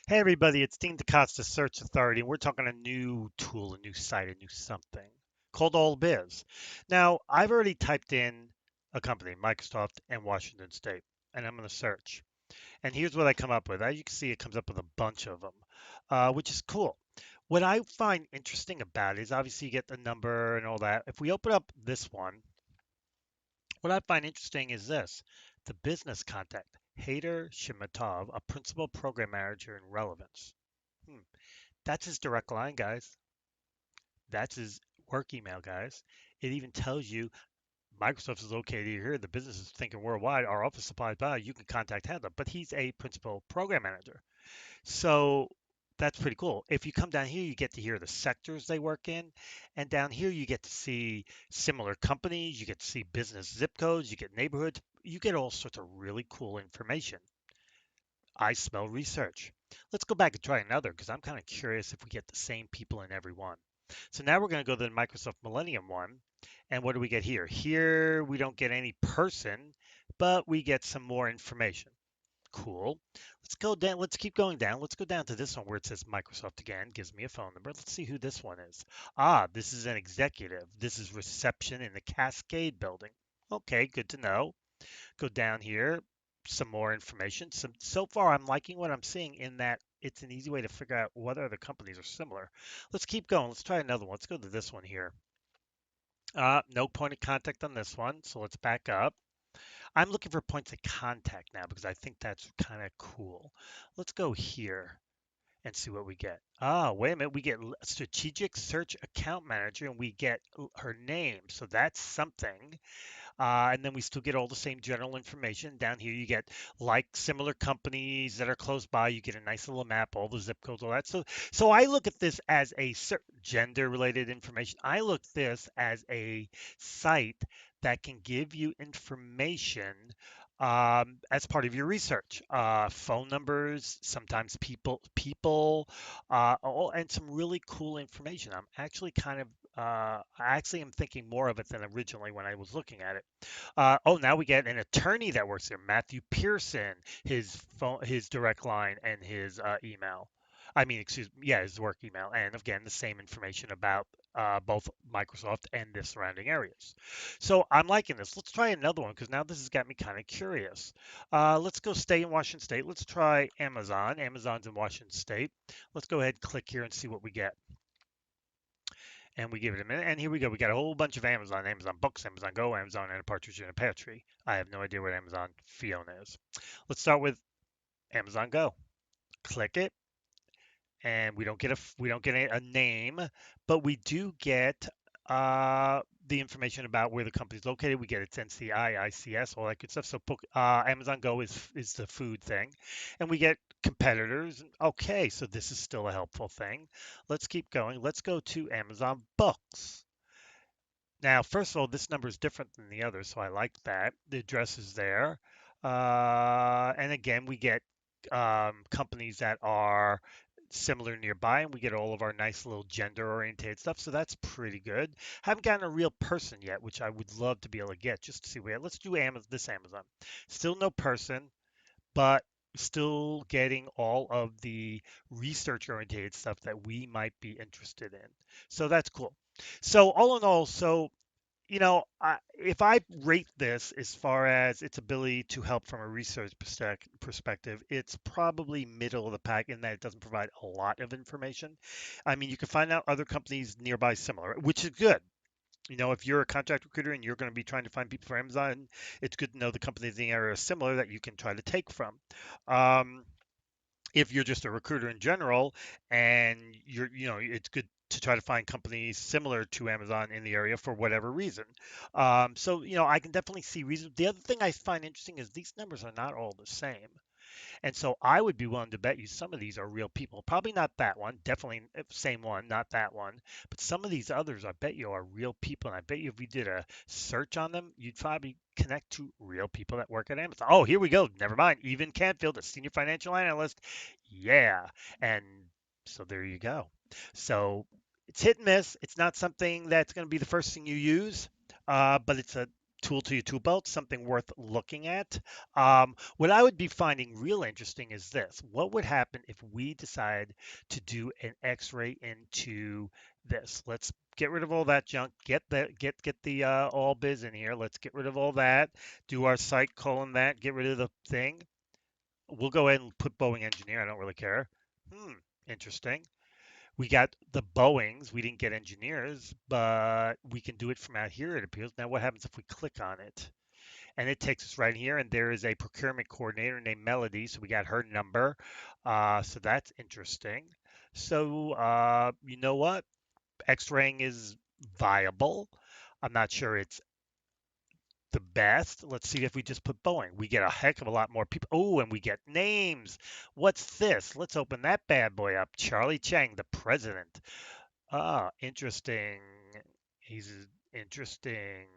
Hey everybody, it's Dean DeCosta, Search Authority, and we're talking a new tool, a new site, a new something called AllBiz. Now, I've already typed in a company, Microsoft and Washington State, and I'm going to search. And here's what I come up with. As you can see, it comes up with a bunch of them, which is cool. What I find interesting about it is obviously you get the number and all that. If we open up this one, what I find interesting is this, the business contact, Hader Shimatov, a principal program manager in relevance. Hmm. That's his direct line, guys. That's his work email, guys. It even tells you Microsoft is located here. The business is thinking worldwide. Our office supplies by. You can contact him. But he's a principal program manager. So that's pretty cool. If you come down here, you get to hear the sectors they work in. And down here, you get to see similar companies. You get to see business zip codes. You get neighborhoods. You get all sorts of really cool information. I smell research. Let's go back and try another because I'm kind of curious if we get the same people in every one. So now we're going to go to the Microsoft Millennium one. And what do we get here? Here we don't get any person, but we get some more information. Cool. Let's go down. Let's keep going down. Let's go down to this one where it says Microsoft again. Gives me a phone number. Let's see who this one is. Ah, this is an executive. This is reception in the Cascade building. Okay, good to know. Go down here, some more information. So far, I'm liking what I'm seeing in that it's an easy way to figure out what other companies are similar. Let's keep going. Let's try another one. Let's go to this one here. No point of contact on this one, so let's back up. I'm looking for points of contact now because I think that's kind of cool. Let's go here and see what we get. Ah, wait a minute. We get strategic search account manager and we get her name. So that's something. And then we still get all the same general information. Down here, you get like similar companies that are close by. You get a nice little map, all the zip codes, all that. So I look at this as a gender-related information. I look this as a site that can give you information as part of your research. Phone numbers, sometimes people, and some really cool information. I'm actually kind of I actually am thinking more of it than originally when I was looking at it. Now we get an attorney that works there, Matthew Pearson, his phone, his direct line, and his email. I mean, excuse me, yeah, his work email, and again, the same information about both Microsoft and the surrounding areas. So I'm liking this. Let's try another one because now this has got me kind of curious. Let's go stay in Washington State. Let's try Amazon. Amazon's in Washington State. Let's go ahead and click here and see what we get. And we give it a minute. And here we go. We got a whole bunch of Amazon, Amazon Books, Amazon Go, Amazon, and a partridge in a pear tree. I have no idea what Amazon Fiona is. Let's start with Amazon Go. Click it, and we don't get a name, but we do get the information about where the company's located. We get its NCI, ICS, all that good stuff. So Amazon Go is the food thing, and we get competitors. Okay, so this is still a helpful thing. Let's keep going. Let's go to Amazon Books. Now, first of all, this number is different than the others, so I like that. The address is there. And again, we get companies that are similar nearby, and we get all of our nice little gender-oriented stuff, so that's pretty good. Haven't gotten a real person yet, which I would love to be able to get just to see where. Let's do this Amazon. Still no person, but still getting all of the research-oriented stuff that we might be interested in. So that's cool. So all in all, if I rate this as far as its ability to help from a research perspective, it's probably middle of the pack in that it doesn't provide a lot of information. I mean, you can find out other companies nearby similar, which is good. If you're a contract recruiter and you're going to be trying to find people for Amazon, it's good to know the companies in the area are similar that you can try to take from. Um, if you're just a recruiter in general and it's good to try to find companies similar to Amazon in the area for whatever reason. I can definitely see reasons. The other thing I find interesting is these numbers are not all the same. And so I would be willing to bet you some of these are real people. Probably not that one, definitely same one, not that one. But some of these others, I bet you are real people. And I bet you if we did a search on them, you'd probably connect to real people that work at Amazon. Oh, here we go. Never mind. Even Canfield, a senior financial analyst. Yeah. And so there you go. So it's hit and miss. It's not something that's going to be the first thing you use, but it's a tool to your tool belt, something worth looking at. What I would be finding real interesting is this. What would happen if we decide to do an X-ray into this? Let's get rid of all that junk. Get the all biz in here. Let's get rid of all that. Do our site colon that. Get rid of the thing. We'll go ahead and put Boeing engineer. I don't really care. Hmm, interesting. We got the Boeings. We didn't get engineers, but we can do it from out here, it appears. Now, what happens if we click on it? And it takes us right here, and there is a procurement coordinator named Melody. So we got her number. So that's interesting. So, you know what? X-raying is viable. I'm not sure it's the best. Let's see if we just put Boeing. We get a heck of a lot more people. Oh, and we get names. What's this? Let's open that bad boy up. Charlie Chang, the president. Ah, interesting. He's interesting.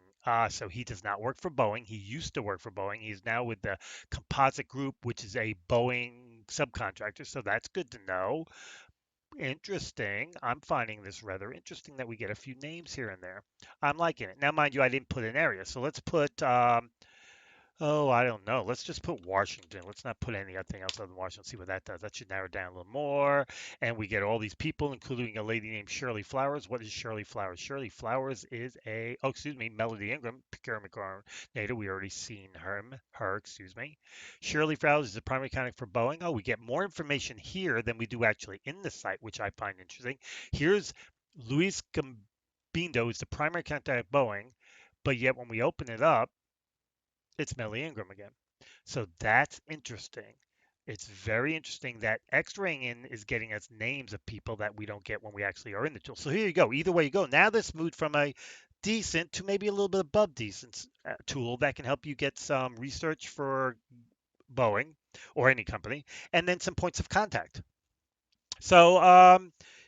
So he does not work for Boeing. He used to work for Boeing. He's now with the Composite Group, which is a Boeing subcontractor. So that's good to know. Interesting. I'm finding this rather interesting that we get a few names here and there. I'm liking it. Now, mind you, I didn't put an area. So let's put oh, I don't know. Let's just put Washington. Let's not put anything else other than Washington. See what that does. That should narrow it down a little more. And we get all these people, including a lady named Shirley Flowers. What is Shirley Flowers? Shirley Flowers is excuse me, Melody Ingram, procurement coordinator. We already seen excuse me. Shirley Flowers is the primary contact for Boeing. Oh, we get more information here than we do actually in the site, which I find interesting. Here's Luis Gambindo, is the primary contact at Boeing, but yet when we open it up, it's Melly Ingram again. So that's interesting. It's very interesting that X-raying in is getting us names of people that we don't get when we actually are in the tool. So here you go. Either way you go. Now this moved from a decent to maybe a little bit above decent tool that can help you get some research for Boeing or any company, and then some points of contact. So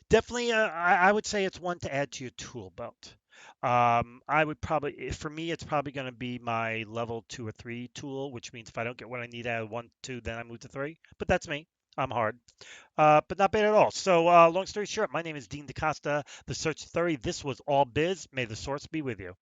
definitely, I would say it's one to add to your tool belt. I would probably, for me, it's probably going to be my level 2 or 3 tool, which means if I don't get what I need out of 1, 2, then I move to 3. But that's me. I'm hard, but not bad at all. So long story short, my name is Dean DaCosta, the Search Authority. This was All Biz. May the source be with you.